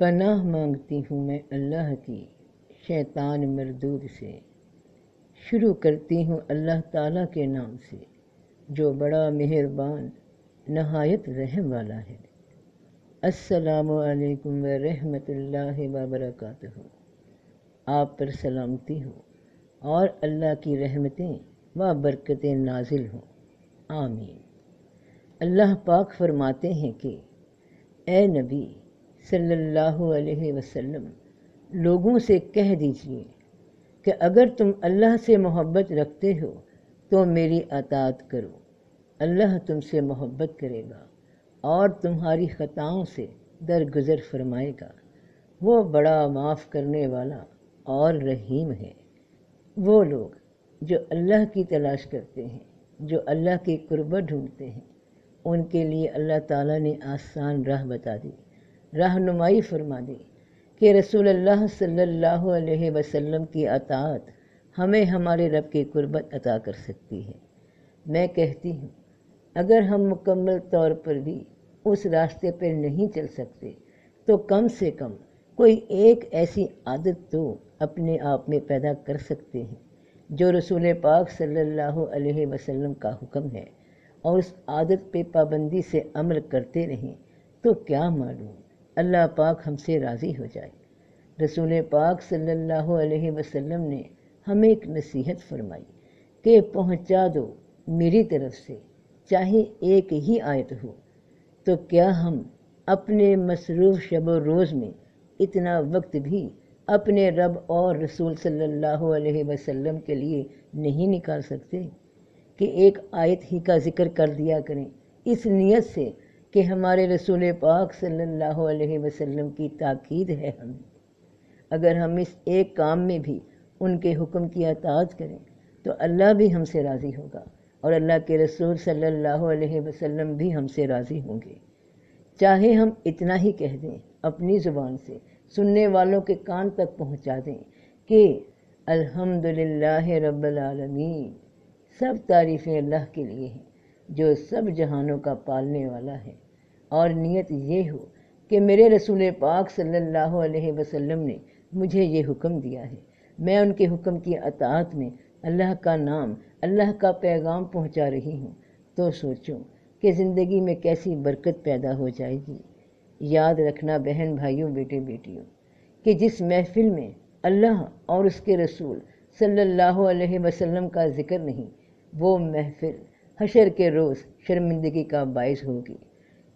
پناہ مانگتی ہوں میں اللہ کی شیطان مردود سے، شروع کرتی ہوں اللہ تعالیٰ کے نام سے جو بڑا مہربان نہایت رحم والا ہے۔ السلام علیکم ورحمۃ اللہ وبرکاتہ۔ آپ پر سلامتی ہو اور اللہ کی رحمتیں و برکتیں نازل ہوں، آمین۔ اللہ پاک فرماتے ہیں کہ اے نبی صلی اللہ علیہ وسلم، لوگوں سے کہہ دیجئے کہ اگر تم اللہ سے محبت رکھتے ہو تو میری اطاعت کرو، اللہ تم سے محبت کرے گا اور تمہاری خطاؤں سے درگزر فرمائے گا۔ وہ بڑا معاف کرنے والا اور رحیم ہے۔ وہ لوگ جو اللہ کی تلاش کرتے ہیں، جو اللہ کی قربت ڈھونڈتے ہیں، ان کے لیے اللہ تعالیٰ نے آسان راہ بتا دی، رہنمائی فرما دی کہ رسول اللہ صلی اللہ علیہ وسلم کی اطاعت ہمیں ہمارے رب کی قربت عطا کر سکتی ہے۔ میں کہتی ہوں اگر ہم مکمل طور پر بھی اس راستے پر نہیں چل سکتے تو کم سے کم کوئی ایک ایسی عادت تو اپنے آپ میں پیدا کر سکتے ہیں جو رسول پاک صلی اللہ علیہ وسلم کا حکم ہے، اور اس عادت پہ پابندی سے عمل کرتے رہیں تو کیا معلوم اللہ پاک ہم سے راضی ہو جائے۔ رسول پاک صلی اللہ علیہ وسلم نے ہمیں ایک نصیحت فرمائی کہ پہنچا دو میری طرف سے چاہے ایک ہی آیت ہو۔ تو کیا ہم اپنے مصروف شب و روز میں اتنا وقت بھی اپنے رب اور رسول صلی اللہ علیہ وسلم کے لیے نہیں نکال سکتے کہ ایک آیت ہی کا ذکر کر دیا کریں، اس نیت سے کہ ہمارے رسول پاک صلی اللہ علیہ وسلم کی تاکید ہے ہمیں۔ اگر ہم اس ایک کام میں بھی ان کے حکم کی اطاعت کریں تو اللہ بھی ہم سے راضی ہوگا اور اللہ کے رسول صلی اللہ علیہ وسلم بھی ہم سے راضی ہوں گے۔ چاہے ہم اتنا ہی کہہ دیں اپنی زبان سے، سننے والوں کے کان تک پہنچا دیں کہ الحمدللہ رب العالمین، سب تعریفیں اللہ کے لیے ہیں جو سب جہانوں کا پالنے والا ہے، اور نیت یہ ہو کہ میرے رسول پاک صلی اللہ علیہ وسلم نے مجھے یہ حکم دیا ہے، میں ان کے حکم کی اطاعت میں اللہ کا نام، اللہ کا پیغام پہنچا رہی ہوں، تو سوچو کہ زندگی میں کیسی برکت پیدا ہو جائے گی۔ یاد رکھنا بہن بھائیوں، بیٹے بیٹیوں، کہ جس محفل میں اللہ اور اس کے رسول صلی اللہ علیہ وسلم کا ذکر نہیں، وہ محفل حشر کے روز شرمندگی کا باعث ہوگی۔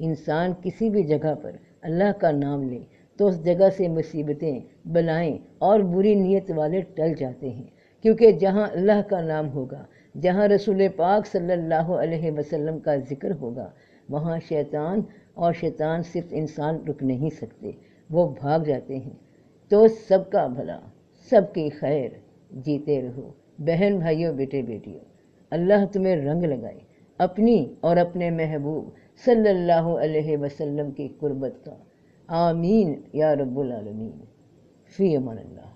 انسان کسی بھی جگہ پر اللہ کا نام لے تو اس جگہ سے مصیبتیں، بلائیں اور بری نیت والے ٹل جاتے ہیں، کیونکہ جہاں اللہ کا نام ہوگا، جہاں رسول پاک صلی اللہ علیہ وسلم کا ذکر ہوگا، وہاں شیطان اور شیطان صرف انسان رک نہیں سکتے، وہ بھاگ جاتے ہیں۔ تو سب کا بھلا، سب کی خیر، جیتے رہو بہن بھائیوں، بیٹے بیٹیوں۔ اللہ تمہیں رنگ لگائے اپنی اور اپنے محبوب صلی اللہ علیہ وسلم کی قربت کا، آمین یا رب العالمین۔ فی امان اللہ۔